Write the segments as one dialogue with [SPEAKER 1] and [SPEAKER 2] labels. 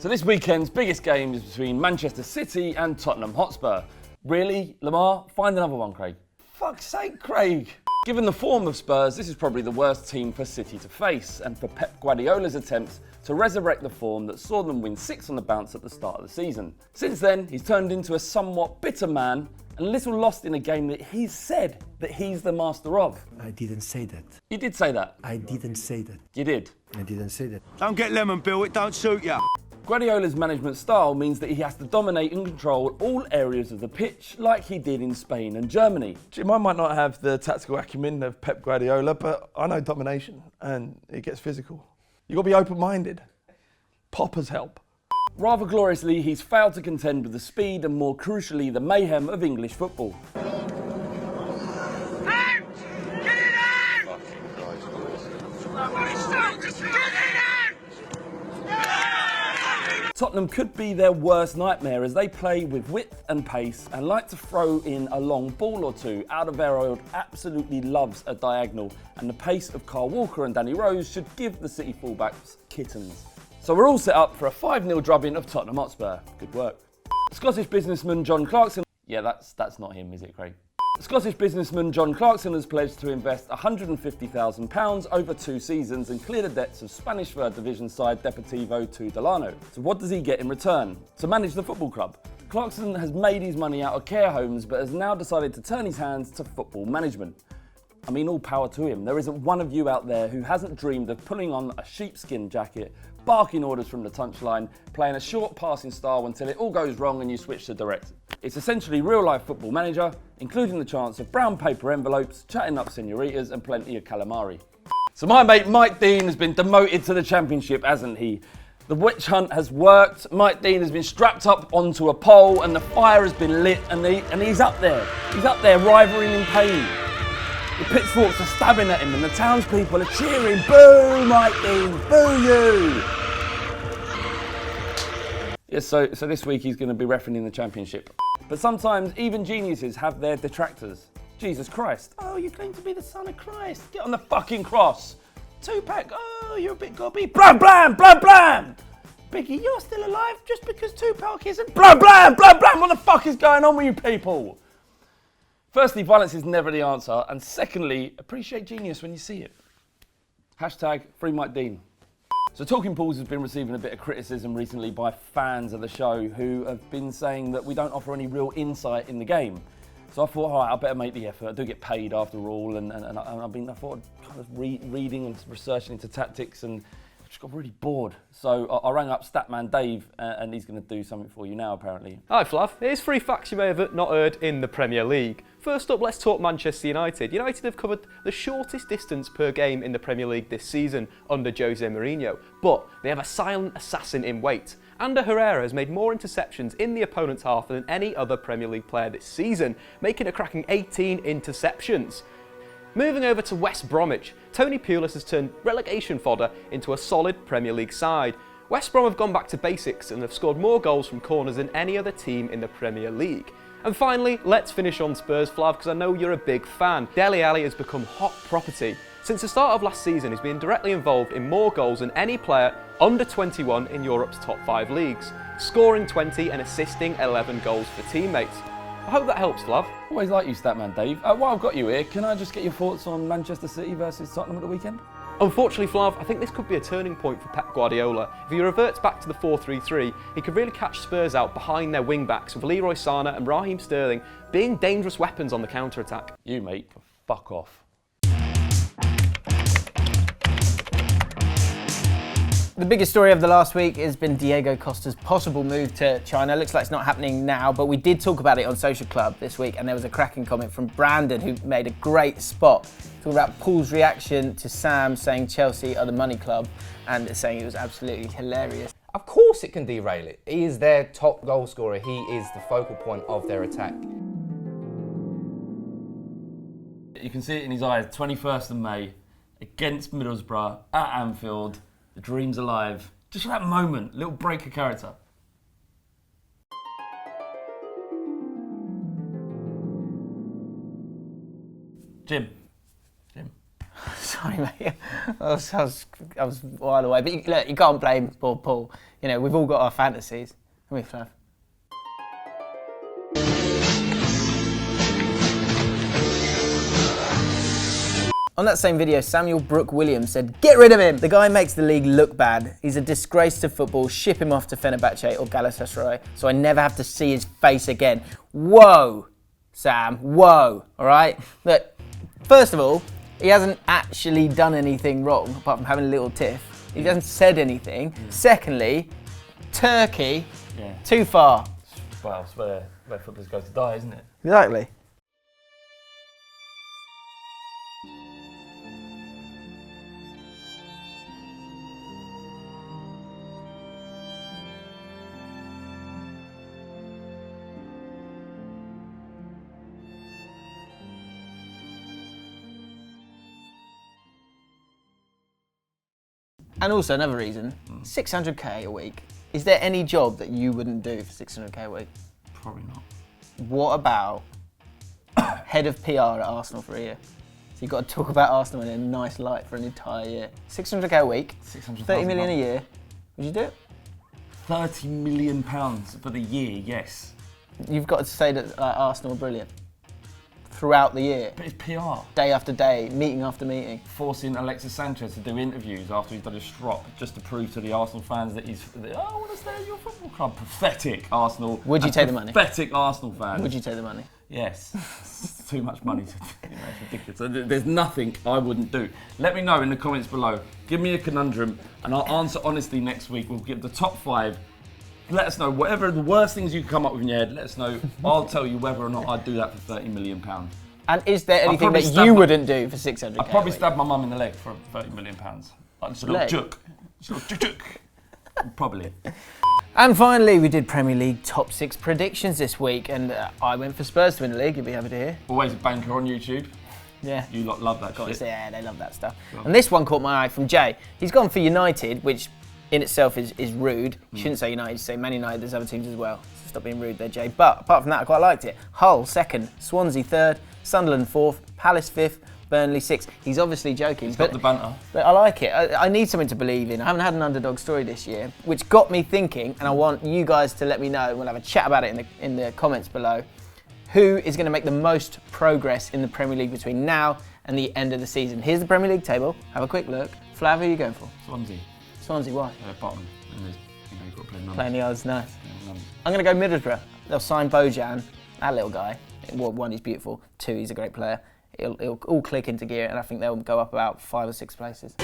[SPEAKER 1] So this weekend's biggest game is between Manchester City and Tottenham Hotspur. Really, Lamar? Find another one, Craig. Fuck's sake, Craig. Given the form of Spurs, this is probably the worst team for City to face, and for Pep Guardiola's attempts to resurrect the form that saw them win 6 on the bounce at the start of the season. Since then, he's turned into a somewhat bitter man and a little lost in a game that he's said that he's the master of.
[SPEAKER 2] I didn't say that.
[SPEAKER 1] You did say that.
[SPEAKER 2] I didn't say that.
[SPEAKER 1] You did.
[SPEAKER 2] I didn't say that.
[SPEAKER 3] Don't get lemon, Bill, it don't suit ya.
[SPEAKER 1] Guardiola's management style means that he has to dominate and control all areas of the pitch like he did in Spain and Germany.
[SPEAKER 4] Jim, I might not have the tactical acumen of Pep Guardiola, but I know domination and it gets physical. You've got to be open-minded. Poppers help.
[SPEAKER 1] Rather gloriously, he's failed to contend with the speed and, more crucially, the mayhem of English football. Tottenham could be their worst nightmare as they play with width and pace and like to throw in a long ball or two. Alderweireld absolutely loves a diagonal, and the pace of Kyle Walker and Danny Rose should give the City fullbacks kittens. So we're all set up for a 5-0 drubbing of Tottenham Hotspur. Good work. Scottish businessman John Clarkson... Yeah, that's not him, is it, Craig? Scottish businessman John Clarkson has pledged to invest £150,000 over 2 seasons and clear the debts of Spanish Third Division side Deportivo Tudela. So what does he get in return? To manage the football club. Clarkson has made his money out of care homes but has now decided to turn his hands to football management. I mean, all power to him. There isn't one of you out there who hasn't dreamed of putting on a sheepskin jacket, barking orders from the touchline, playing a short passing style until it all goes wrong and you switch to direct. It's essentially real-life football manager, including the chance of brown paper envelopes, chatting up senoritas and plenty of calamari. So my mate Mike Dean has been demoted to the Championship, hasn't he? The witch hunt has worked, Mike Dean has been strapped up onto a pole and the fire has been lit and he's up there. He's up there writhing in pain. The pitchforks are stabbing at him and the townspeople are cheering, "Boo, Mike Dean, boo you!" Yes, so this week he's going to be refereeing the Championship. But sometimes even geniuses have their detractors. Jesus Christ. Oh, you claim to be the son of Christ. Get on the fucking cross. Tupac, oh, you're a bit gobby. Blam, blam, blam, blam. Biggie, you're still alive just because Tupac isn't. Blam, blam, blam, blam. What the fuck is going on with you people? Firstly, violence is never the answer. And secondly, appreciate genius when you see it. Hashtag free Mike Dean. So Talking Pools has been receiving a bit of criticism recently by fans of the show who have been saying that we don't offer any real insight in the game. So I thought, all right, I better make the effort. I do get paid after all, and I thought I'd kind of reading and researching into tactics, and I just got really bored. So I rang up Statman Dave, and he's going to do something for you now, apparently.
[SPEAKER 5] Hi Flav, here's 3 facts you may have not heard in the Premier League. First up, let's talk Manchester United. United have covered the shortest distance per game in the Premier League this season under Jose Mourinho, but they have a silent assassin in wait. Ander Herrera has made more interceptions in the opponent's half than any other Premier League player this season, making a cracking 18 interceptions. Moving over to West Bromwich, Tony Pulis has turned relegation fodder into a solid Premier League side. West Brom have gone back to basics and have scored more goals from corners than any other team in the Premier League. And finally, let's finish on Spurs, Flav, because I know you're a big fan. Dele Alli has become hot property. Since the start of last season, he's been directly involved in more goals than any player under 21 in Europe's top 5 leagues, scoring 20 and assisting 11 goals for teammates. I hope that helps, Flav.
[SPEAKER 1] Always like you, Statman Dave. While I've got you here, can I just get your thoughts on Manchester City versus Tottenham at the weekend?
[SPEAKER 5] Unfortunately, Flav, I think this could be a turning point for Pep Guardiola. If he reverts back to the 4-3-3, he could really catch Spurs out behind their wing-backs, with Leroy Sane and Raheem Sterling being dangerous weapons on the counter-attack.
[SPEAKER 1] You, mate, fuck off.
[SPEAKER 6] The biggest story of the last week has been Diego Costa's possible move to China. Looks like it's not happening now, but we did talk about it on Social Club this week, and there was a cracking comment from Brandon, who made a great spot, talking about Paul's reaction to Sam saying Chelsea are the money club, and saying it was absolutely hilarious.
[SPEAKER 7] Of course it can derail it. He is their top goal scorer. He is the focal point of their attack.
[SPEAKER 1] You can see it in his eyes. 21st of May, against Middlesbrough, at Anfield. The dream's alive. Just for that moment, little break of character. Jim.
[SPEAKER 6] Sorry, mate. I was a while away. But look, you can't blame poor Paul. You know, we've all got our fantasies. Come here, Flav. On that same video, Samuel Brooke Williams said, "Get rid of him! The guy makes the league look bad. He's a disgrace to football. Ship him off to Fenerbahce or Galatasaray so I never have to see his face again." Whoa, Sam, whoa, all right? Look, first of all, he hasn't actually done anything wrong apart from having a little tiff. He hasn't said anything. Secondly, Turkey, too far.
[SPEAKER 1] Well, it's where footballers go to die, isn't it?
[SPEAKER 6] Exactly. And also another reason, 600k a week. Is there any job that you wouldn't do for 600k a week?
[SPEAKER 1] Probably not.
[SPEAKER 6] What about head of PR at Arsenal for a year? So you've got to talk about Arsenal in a nice light for an entire year. 600k a week, 30 million a year. Would you do it?
[SPEAKER 1] £30 million for the year, yes.
[SPEAKER 6] You've got to say that Arsenal are brilliant throughout the year.
[SPEAKER 1] But it's PR.
[SPEAKER 6] Day after day, meeting after meeting.
[SPEAKER 1] Forcing Alexis Sanchez to do interviews after he's done his strop just to prove to the Arsenal fans that I want to stay at your football club. Pathetic Arsenal.
[SPEAKER 6] Would you take the money?
[SPEAKER 1] Pathetic Arsenal fans.
[SPEAKER 6] Would you take the money?
[SPEAKER 1] Yes. It's too much money. It's ridiculous. So there's nothing I wouldn't do. Let me know in the comments below. Give me a conundrum and I'll answer honestly next week. We'll give the top 5. Let us know, whatever the worst things you come up with in your head, let us know. I'll tell you whether or not I'd do that for £30 million.
[SPEAKER 6] And is there anything that you wouldn't do for 600k?
[SPEAKER 1] I'd probably stab my mum in the leg for £30 million. Like just a little juk. Just a little juk. Probably.
[SPEAKER 6] And finally, we did Premier League top 6 predictions this week, and I went for Spurs to win the league, you'll be happy to hear.
[SPEAKER 1] Always a banker on YouTube.
[SPEAKER 6] Yeah.
[SPEAKER 1] You lot love that shit.
[SPEAKER 6] Yeah, they love that stuff. Cool. And this one caught my eye from Jay. He's gone for United, which in itself is rude. You shouldn't say United, say Man United, there's other teams as well. So stop being rude there, Jay. But apart from that, I quite liked it. Hull 2nd, Swansea 3rd, Sunderland 4th, Palace 5th, Burnley 6th. He's obviously joking.
[SPEAKER 1] He's got the banter.
[SPEAKER 6] But I like it. I need something to believe in. I haven't had an underdog story this year, which got me thinking, and I want you guys to let me know, we'll have a chat about it in the comments below, who is going to make the most progress in the Premier League between now and the end of the season. Here's the Premier League table. Have a quick look. Flav, who are you going for?
[SPEAKER 1] Swansea.
[SPEAKER 6] Swansea, why?
[SPEAKER 1] Bottom. And you've got to play numbers.
[SPEAKER 6] Playing the odds, nice. I'm going to go Middlesbrough. They'll sign Bojan, that little guy. Well, 1, he's beautiful. 2, he's a great player. It'll all click into gear, and I think they'll go up about 5 or 6 places.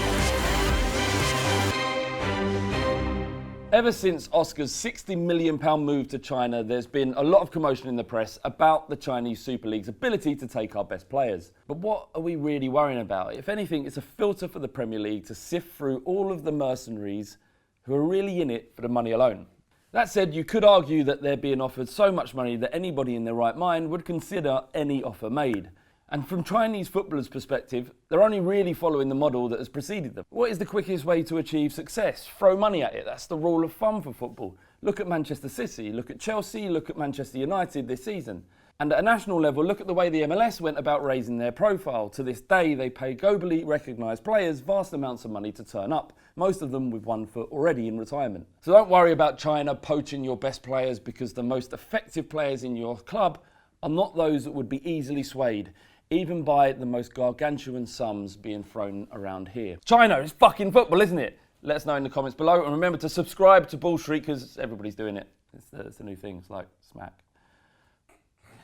[SPEAKER 1] Ever since Oscar's £60 million move to China, there's been a lot of commotion in the press about the Chinese Super League's ability to take our best players. But what are we really worrying about? If anything, it's a filter for the Premier League to sift through all of the mercenaries who are really in it for the money alone. That said, you could argue that they're being offered so much money that anybody in their right mind would consider any offer made. And from Chinese footballers' perspective, they're only really following the model that has preceded them. What is the quickest way to achieve success? Throw money at it. That's the rule of thumb for football. Look at Manchester City, look at Chelsea, look at Manchester United this season. And at a national level, look at the way the MLS went about raising their profile. To this day, they pay globally recognised players vast amounts of money to turn up, most of them with one foot already in retirement. So don't worry about China poaching your best players, because the most effective players in your club are not those that would be easily swayed, even by the most gargantuan sums being thrown around here. China is fucking football, isn't it? Let us know in the comments below, and remember to subscribe to Ball Street, because everybody's doing it. It's the new thing, it's like smack.